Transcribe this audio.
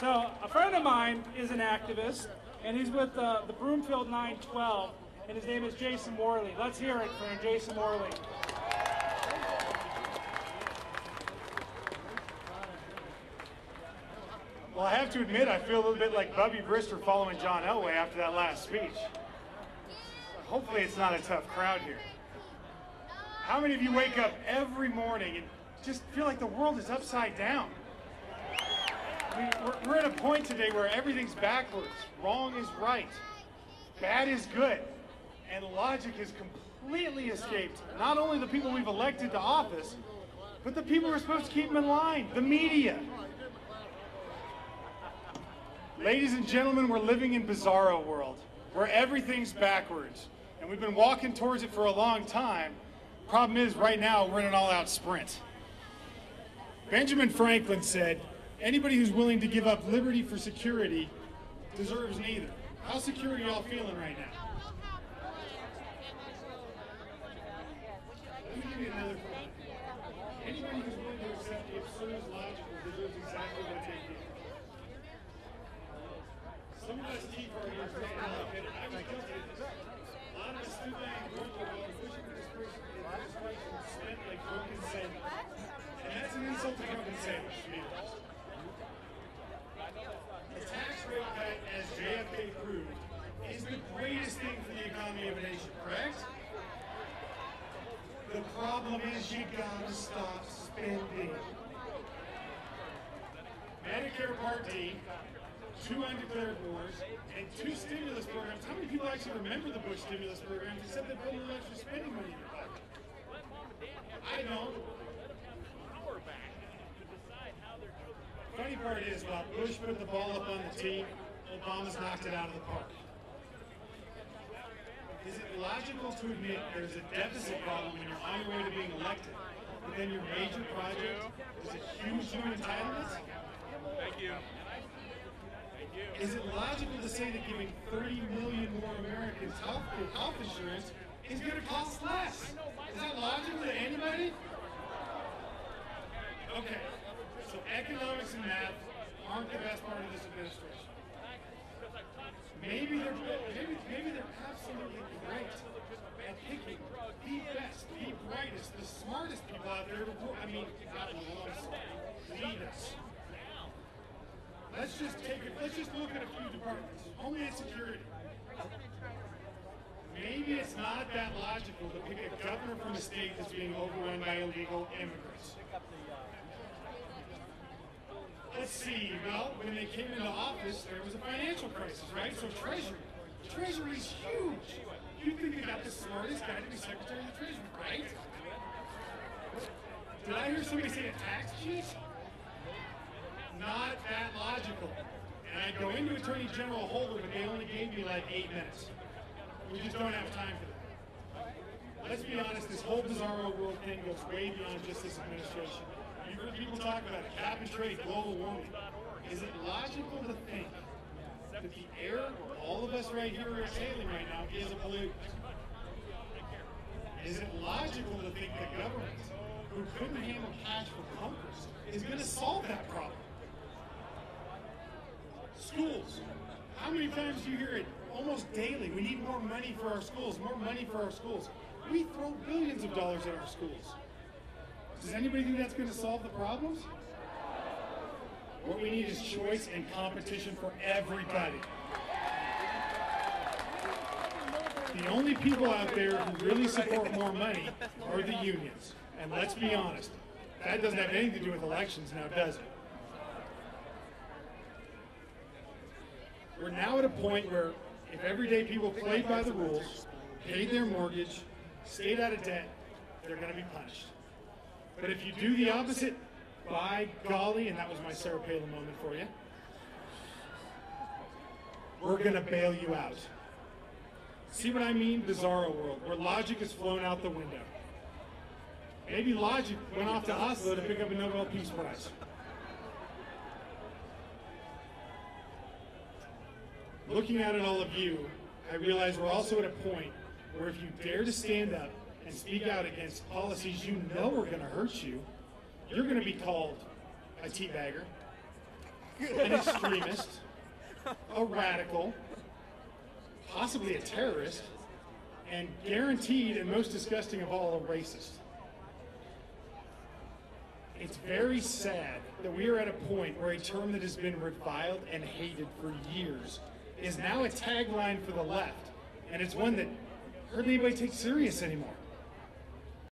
So a friend of mine is an activist, and he's with the Broomfield 912, and his name is Jason Morley. Let's hear it for Jason Morley. Well, I have to admit, I feel a little bit like Bubby Brister following John Elway after that last speech. Hopefully it's not a tough crowd here. How many of you wake up every morning and just feel like the world is upside down? I mean, we're at a point today where everything's backwards. Wrong is right. Bad is good. And logic has completely escaped not only the people we've elected to office, but the people who are supposed to keep them in line, the media. Ladies and gentlemen, we're living in bizarro world, where everything's backwards. And we've been walking towards it for a long time. Problem is, right now, we're in an all-out sprint. Benjamin Franklin said, anybody who's willing to give up liberty for security deserves neither. How secure are y'all feeling right now? Let me give you another point. Anybody who's willing to accept the absurd logical deserves exactly what they get. Some of us Tea Partiers say, I was guilty of this. A lot of us stood back and wrote the law, pushing for this person spent like broken sandals. And that's an insult to broken sandals, to be honest. The tax rate cut, as JFK proved, is the greatest thing for the economy of a nation, correct? The problem is you gotta stop spending. Medicare Part D, 2 undeclared wars, and 2 stimulus programs. How many people actually remember the Bush stimulus programs except they put a little extra spending money in their pocket? I don't. Funny part is, while Bush put the ball up on the tee, Obama's knocked it out of the park. Is it logical to admit there's a deficit problem when you're on your way to being elected, but then your major project is a huge new entitlement? Thank you. Is it logical to say that giving 30 million more Americans health insurance is going to cost less? Is that logical to anybody? Okay, so economics and math aren't the best part of this administration. Maybe they're absolutely great at picking the best, the brightest, the smartest people out there. Lead us. Let's just look at a few departments. Homeland Security. Maybe it's not that logical to pick a governor from a state that's being overrun by illegal immigrants. Let's see, well, when they came into office, there was a financial crisis, right? So Treasury's huge. You think they got the smartest guy to be Secretary of the Treasury, right? Did I hear somebody say a tax chief? Not that logical. And I'd go into Attorney General Holder, but they only gave me like 8 minutes. We just don't have time for that. Let's be honest, this whole bizarro world thing goes way beyond just this administration. You've heard people talk about it, cap and trade, global warming. Is it logical to think that the air all of us right here are exhaling right now is a pollutant? Is it logical to think that government, who couldn't handle cash for bunkers, is going to solve that problem? Schools. How many times do you hear it? Almost daily. We need more money for our schools, more money for our schools. We throw billions of dollars at our schools. Does anybody think that's going to solve the problems? What we need is choice and competition for everybody. The only people out there who really support more money are the unions. And let's be honest, that doesn't have anything to do with elections now, does it? We're now at a point where if everyday people played by the rules, paid their mortgage, stayed out of debt, they're going to be punished. But if you do the opposite, by golly, and that was my Sarah Palin moment for you, we're going to bail you out. See what I mean? Bizarro world, where logic is flown out the window. Maybe logic went off to Oslo to pick up a Nobel Peace Prize. Looking out at all of you, I realize we're also at a point where if you dare to stand up and speak out against policies you know are going to hurt you, you're going to be called a teabagger. an extremist, a radical, possibly a terrorist, and guaranteed, and most disgusting of all, a racist. It's very sad that we are at a point where a term that has been reviled and hated for years is now a tagline for the left, and it's one that hardly anybody takes serious anymore.